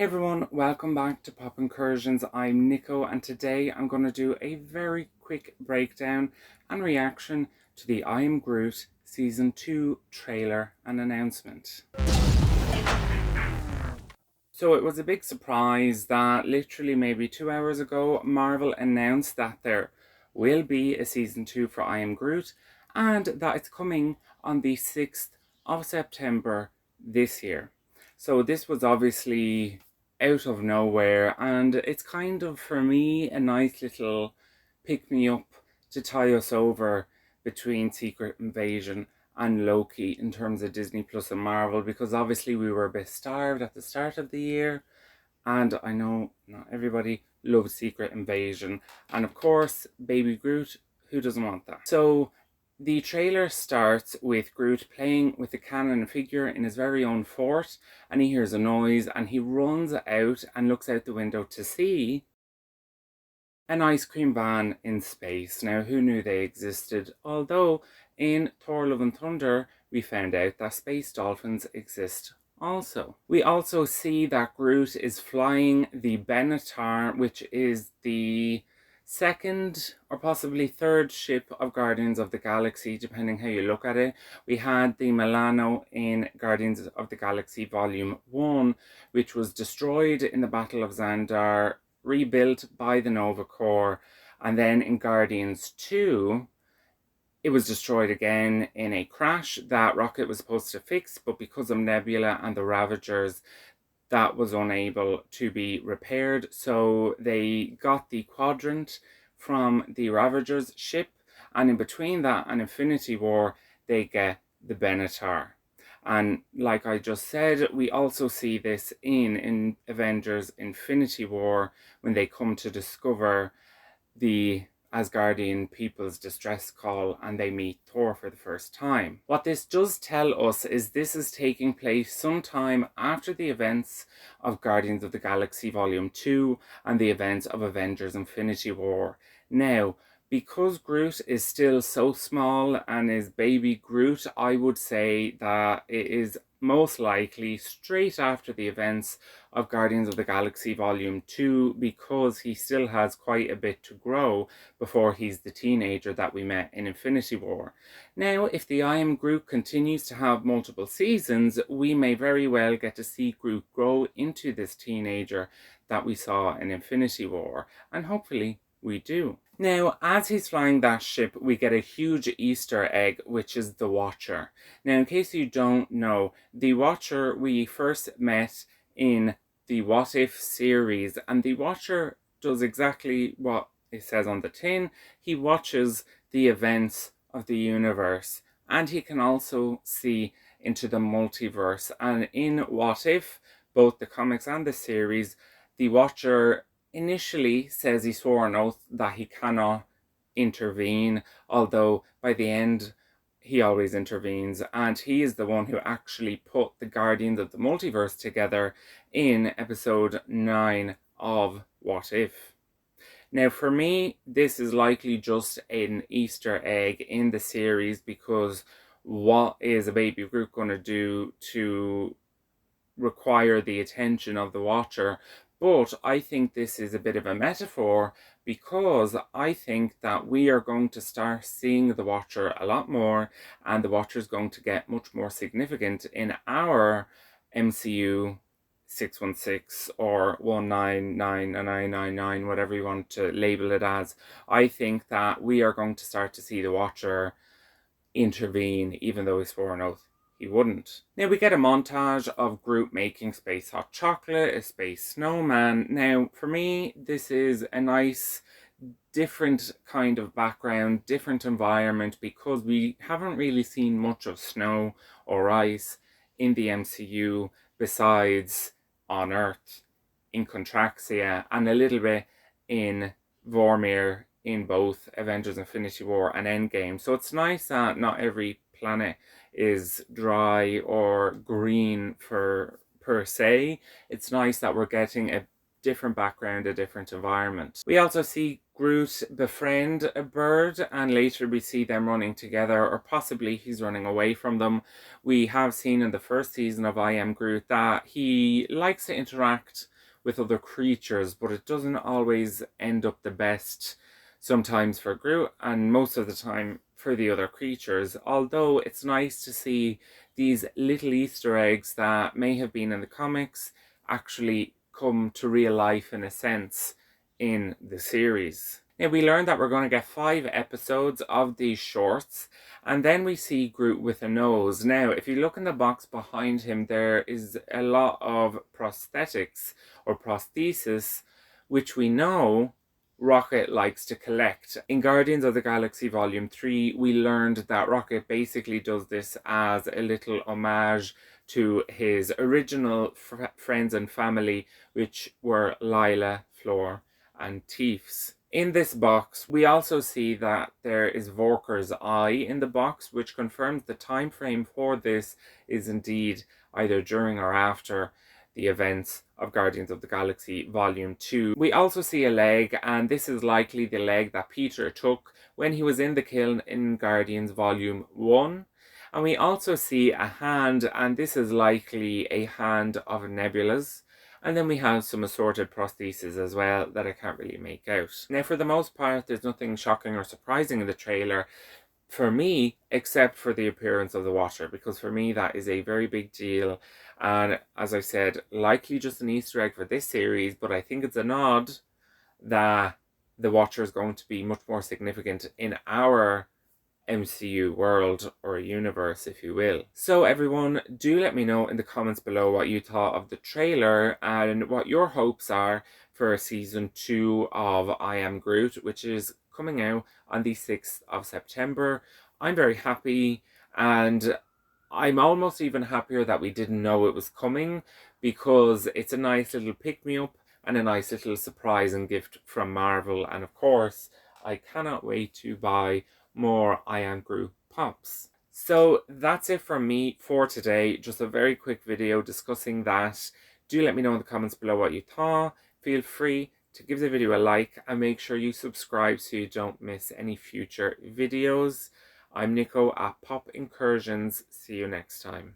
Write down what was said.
Hey everyone, welcome back to Pop Incursions. I'm Nico and today I'm going to do a very quick breakdown and reaction to the I Am Groot Season 2 trailer and announcement. So it was a big surprise that literally maybe 2 hours ago Marvel announced that there will be a Season 2 for I Am Groot and that it's coming on the 6th of September this year. So this was obviously out of nowhere, and it's kind of, for me, a nice little pick-me-up to tie us over between Secret Invasion and Loki in terms of Disney Plus and Marvel, because obviously we were a bit starved at the start of the year, and I know not everybody loves Secret Invasion, and of course Baby Groot, who doesn't want that? So the trailer starts with Groot playing with the cannon figure in his very own fort, and he hears a noise and he runs out and looks out the window to see an ice cream van in space. Now, who knew they existed? Although in Thor Love and Thunder we found out that space dolphins exist also. We also see that Groot is flying the Benatar, which is the second or possibly third ship of Guardians of the Galaxy, depending how you look at it. We had the Milano in Guardians of the Galaxy Volume 1, which was destroyed in the Battle of Xandar, rebuilt by the Nova Corps, and then in Guardians 2, it was destroyed again in a crash that Rocket was supposed to fix, but because of Nebula and the Ravagers, that was unable to be repaired. So they got the quadrant from the Ravagers ship, and in between that and Infinity War, they get the Benatar. And like I just said, we also see this in Avengers Infinity War when they come to discover the Asgardian people's distress call and they meet Thor for the first time. What this does tell us is this is taking place sometime after the events of Guardians of the Galaxy Volume 2 and the events of Avengers Infinity War. Now, because Groot is still so small and is baby Groot, I would say that it is most likely straight after the events of Guardians of the Galaxy Volume 2, because he still has quite a bit to grow before he's the teenager that we met in Infinity War. Now, if the I Am Groot continues to have multiple seasons, we may very well get to see Groot grow into this teenager that we saw in Infinity War, and hopefully we do. Now, as he's flying that ship, we get a huge Easter egg, which is the Watcher. Now, in case you don't know, the Watcher we first met in the What If series, and the Watcher does exactly what it says on the tin. He watches the events of the universe, and he can also see into the multiverse. And in What If, both the comics and the series, the Watcher initially says he swore an oath that he cannot intervene, although by the end he always intervenes, and he is the one who actually put the Guardians of the Multiverse together in episode 9 of What If. Now, for me, this is likely just an Easter egg in the series, because what is a baby Groot going to do to require the attention of the Watcher? But I think this is a bit of a metaphor, because I think that we are going to start seeing the Watcher a lot more, and the Watcher is going to get much more significant in our MCU 616 or 19999, whatever you want to label it as. I think that we are going to start to see the Watcher intervene, even though he swore an oath he wouldn't. Now we get a montage of Groot making space hot chocolate, a space snowman. Now, for me, this is a nice, different kind of background, different environment, because we haven't really seen much of snow or ice in the MCU besides on Earth, in Contraxia, and a little bit in Vormir in both Avengers Infinity War and Endgame. So it's nice that not every planet is dry or green per se. It's nice that we're getting a different background, a different environment. We also see Groot befriend a bird, and later we see them running together, or possibly he's running away from them. We have seen in the first season of I Am Groot that he likes to interact with other creatures, but it doesn't always end up the best, sometimes for Groot and most of the time for the other creatures. Although it's nice to see these little Easter eggs that may have been in the comics actually come to real life in a sense in the series. Now we learned that we're going to get 5 episodes of these shorts, and then we see Groot with a nose. Now if you look in the box behind him, there is a lot of prosthetics or prosthesis, which we know Rocket likes to collect. In Guardians of the Galaxy Volume 3, we learned that Rocket basically does this as a little homage to his original friends and family, which were Lila, Floor, and Teefs. In this box, we also see that there is Vorker's eye in the box, which confirms the time frame for this is indeed either during or after the events of Guardians of the Galaxy Volume 2. We also see a leg, and this is likely the leg that Peter took when he was in the kiln in Guardians Volume 1. And we also see a hand, and this is likely a hand of Nebula's. And then we have some assorted prostheses as well that I can't really make out. Now for the most part, there's nothing shocking or surprising in the trailer for me, except for the appearance of the Watcher, because for me that is a very big deal, and as I said, likely just an Easter egg for this series, but I think it's a nod that the Watcher is going to be much more significant in our MCU world, or universe if you will. So everyone, do let me know in the comments below what you thought of the trailer and what your hopes are for season 2 of I Am Groot, which is coming out on the 6th of September. I'm very happy, and I'm almost even happier that we didn't know it was coming, because it's a nice little pick-me-up and a nice little surprise and gift from Marvel. And of course, I cannot wait to buy more I Am Groot pops. So that's it from me for today. Just a very quick video discussing that. Do let me know in the comments below what you thought. Feel free to give the video a like and make sure you subscribe so you don't miss any future videos. I'm Nico at Pop Incursions. See you next time.